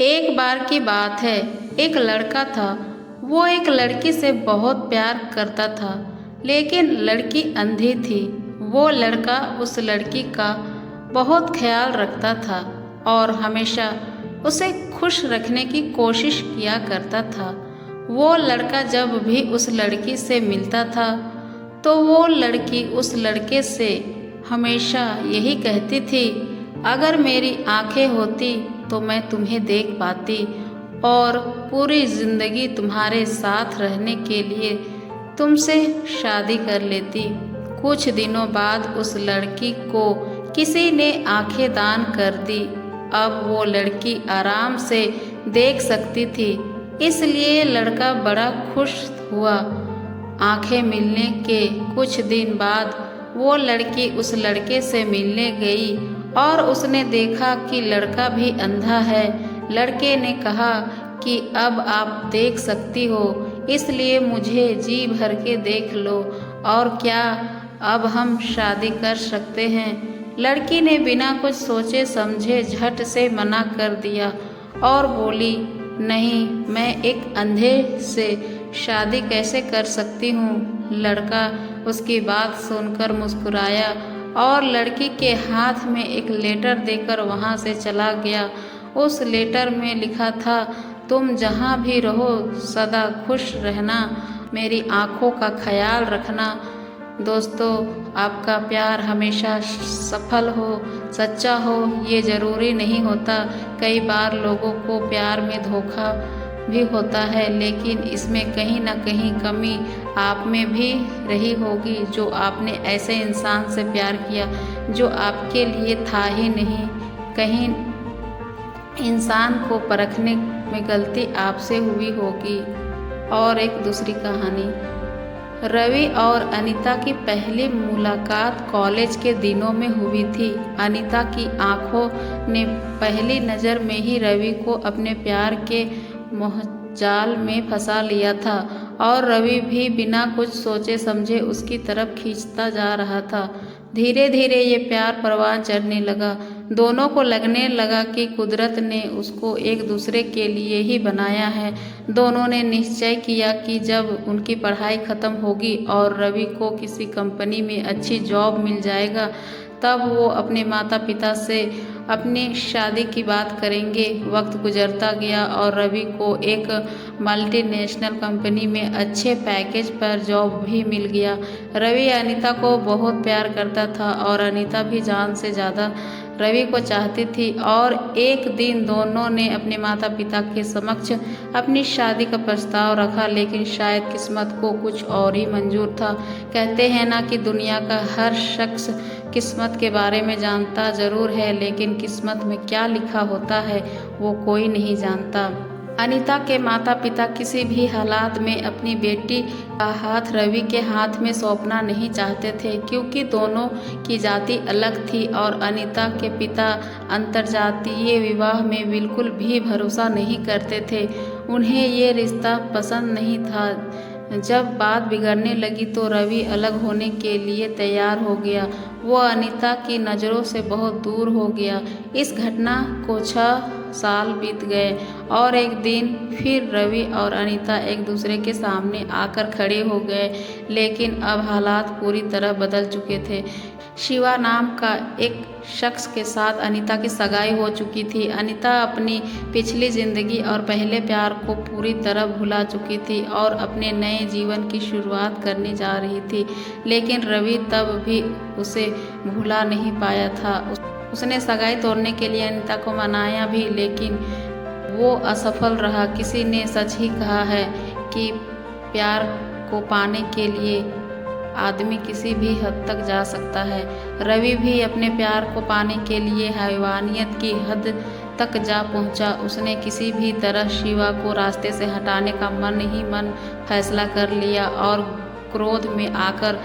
एक बार की बात है, एक लड़का था। वो एक लड़की से बहुत प्यार करता था, लेकिन लड़की अंधी थी। वो लड़का उस लड़की का बहुत ख्याल रखता था और हमेशा उसे खुश रखने की कोशिश किया करता था। वो लड़का जब भी उस लड़की से मिलता था, तो वो लड़की उस लड़के से हमेशा यही कहती थी, अगर मेरी आंखें होती तो मैं तुम्हें देख पाती और पूरी जिंदगी तुम्हारे साथ रहने के लिए तुमसे शादी कर लेती। कुछ दिनों बाद उस लड़की को किसी ने आंखें दान कर दी। अब वो लड़की आराम से देख सकती थी, इसलिए लड़का बड़ा खुश हुआ। आंखें मिलने के कुछ दिन बाद वो लड़की उस लड़के से मिलने गई और उसने देखा कि लड़का भी अंधा है। लड़के ने कहा कि अब आप देख सकती हो, इसलिए मुझे जी भर के देख लो और क्या अब हम शादी कर सकते हैं। लड़की ने बिना कुछ सोचे समझे झट से मना कर दिया और बोली, नहीं, मैं एक अंधे से शादी कैसे कर सकती हूँ। लड़का उसकी बात सुनकर मुस्कुराया और लड़की के हाथ में एक लेटर देकर वहाँ से चला गया। उस लेटर में लिखा था, तुम जहाँ भी रहो सदा खुश रहना, मेरी आँखों का ख्याल रखना। दोस्तों, आपका प्यार हमेशा सफल हो, सच्चा हो, ये ज़रूरी नहीं होता। कई बार लोगों को प्यार में धोखा भी होता है, लेकिन इसमें कहीं ना कहीं कमी आप में भी रही होगी, जो आपने ऐसे इंसान से प्यार किया जो आपके लिए था ही नहीं। कहीं इंसान को परखने में गलती आपसे हुई होगी। और एक दूसरी कहानी, रवि और अनीता की पहली मुलाकात कॉलेज के दिनों में हुई थी। अनीता की आंखों ने पहली नज़र में ही रवि को अपने प्यार के मोहजाल में फंसा लिया था और रवि भी बिना कुछ सोचे समझे उसकी तरफ खींचता जा रहा था। धीरे धीरे ये प्यार परवान चढ़ने लगा। दोनों को लगने लगा कि कुदरत ने उसको एक दूसरे के लिए ही बनाया है। दोनों ने निश्चय किया कि जब उनकी पढ़ाई ख़त्म होगी और रवि को किसी कंपनी में अच्छी जॉब मिल जाएगा, तब वो अपने माता पिता से अपनी शादी की बात करेंगे। वक्त गुजरता गया और रवि को एक मल्टीनेशनल कंपनी में अच्छे पैकेज पर जॉब भी मिल गया। रवि अनीता को बहुत प्यार करता था और अनीता भी जान से ज़्यादा रवि को चाहती थी। और एक दिन दोनों ने अपने माता पिता के समक्ष अपनी शादी का प्रस्ताव रखा, लेकिन शायद किस्मत को कुछ और ही मंजूर था। कहते हैं ना कि दुनिया का हर शख्स किस्मत के बारे में जानता ज़रूर है, लेकिन किस्मत में क्या लिखा होता है वो कोई नहीं जानता। अनीता के माता पिता किसी भी हालात में अपनी बेटी का हाथ रवि के हाथ में सौंपना नहीं चाहते थे, क्योंकि दोनों की जाति अलग थी और अनीता के पिता अंतर्जातीय विवाह में बिल्कुल भी भरोसा नहीं करते थे। उन्हें ये रिश्ता पसंद नहीं था। जब बात बिगड़ने लगी तो रवि अलग होने के लिए तैयार हो गया। वो अनीता की नज़रों से बहुत दूर हो गया। इस घटना को 6 साल बीत गए और एक दिन फिर रवि और अनीता एक दूसरे के सामने आकर खड़े हो गए, लेकिन अब हालात पूरी तरह बदल चुके थे। शिवा नाम का एक शख्स के साथ अनीता की सगाई हो चुकी थी। अनीता अपनी पिछली ज़िंदगी और पहले प्यार को पूरी तरह भुला चुकी थी और अपने नए जीवन की शुरुआत करने जा रही थी, लेकिन रवि तब भी उसे भुला नहीं पाया था। उसने सगाई तोड़ने के लिए अनीता को मनाया भी, लेकिन वो असफल रहा। किसी ने सच ही कहा है कि प्यार को पाने के लिए आदमी किसी भी हद तक जा सकता है। रवि भी अपने प्यार को पाने के लिए हैवानियत की हद तक जा पहुंचा। उसने किसी भी तरह शिवा को रास्ते से हटाने का मन ही मन फैसला कर लिया और क्रोध में आकर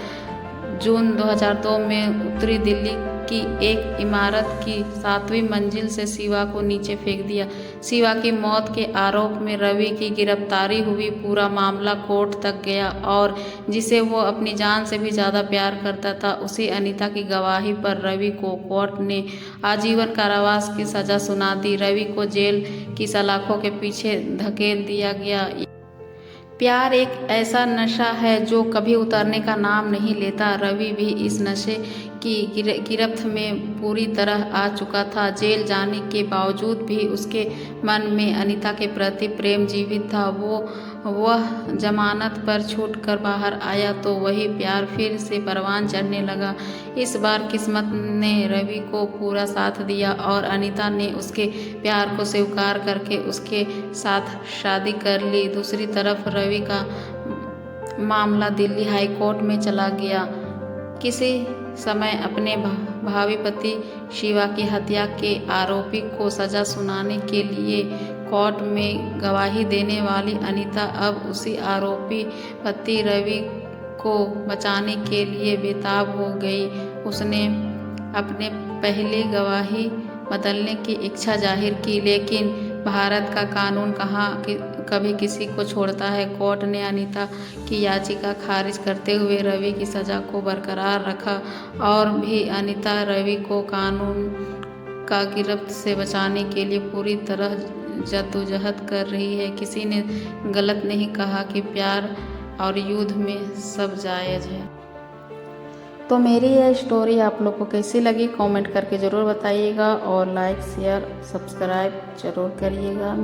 जून 2002 में उत्तरी दिल्ली की एक इमारत की 7वीं मंजिल से शिवा को नीचे फेंक दिया। शिवा की मौत के आरोप में रवि की गिरफ्तारी हुई। पूरा मामला कोर्ट तक गया और जिसे वो अपनी जान से भी ज़्यादा प्यार करता था, उसी अनीता की गवाही पर रवि को कोर्ट ने आजीवन कारावास की सज़ा सुना दी। रवि को जेल की सलाखों के पीछे धकेल दिया गया। प्यार एक ऐसा नशा है जो कभी उतरने का नाम नहीं लेता। रवि भी इस नशे की गिरफ्त में पूरी तरह आ चुका था। जेल जाने के बावजूद भी उसके मन में अनीता के प्रति प्रेम जीवित था। वह जमानत पर छूटकर बाहर आया तो वही प्यार फिर से परवान चढ़ने लगा। इस बार किस्मत ने रवि को पूरा साथ दिया और अनीता ने उसके प्यार को स्वीकार करके उसके साथ शादी कर ली। दूसरी तरफ रवि का मामला दिल्ली हाई कोर्ट में चला गया। किसी समय अपने भावी पति शिवा की हत्या के आरोपी को सजा सुनाने के लिए कोर्ट में गवाही देने वाली अनीता अब उसी आरोपी पति रवि को बचाने के लिए बेताब हो गई। उसने अपने पहले गवाही बदलने की इच्छा जाहिर की, लेकिन भारत का कानून कहाँ कभी किसी को छोड़ता है। कोर्ट ने अनीता की याचिका खारिज करते हुए रवि की सज़ा को बरकरार रखा और भी अनीता रवि को कानून का गिरफ्त से बचाने के लिए पूरी तरह जद्दोजहद कर रही है। किसी ने गलत नहीं कहा कि प्यार और युद्ध में सब जायज़ है। तो मेरी यह स्टोरी आप लोग को कैसी लगी कमेंट करके ज़रूर बताइएगा और लाइक शेयर सब्सक्राइब ज़रूर करिएगा।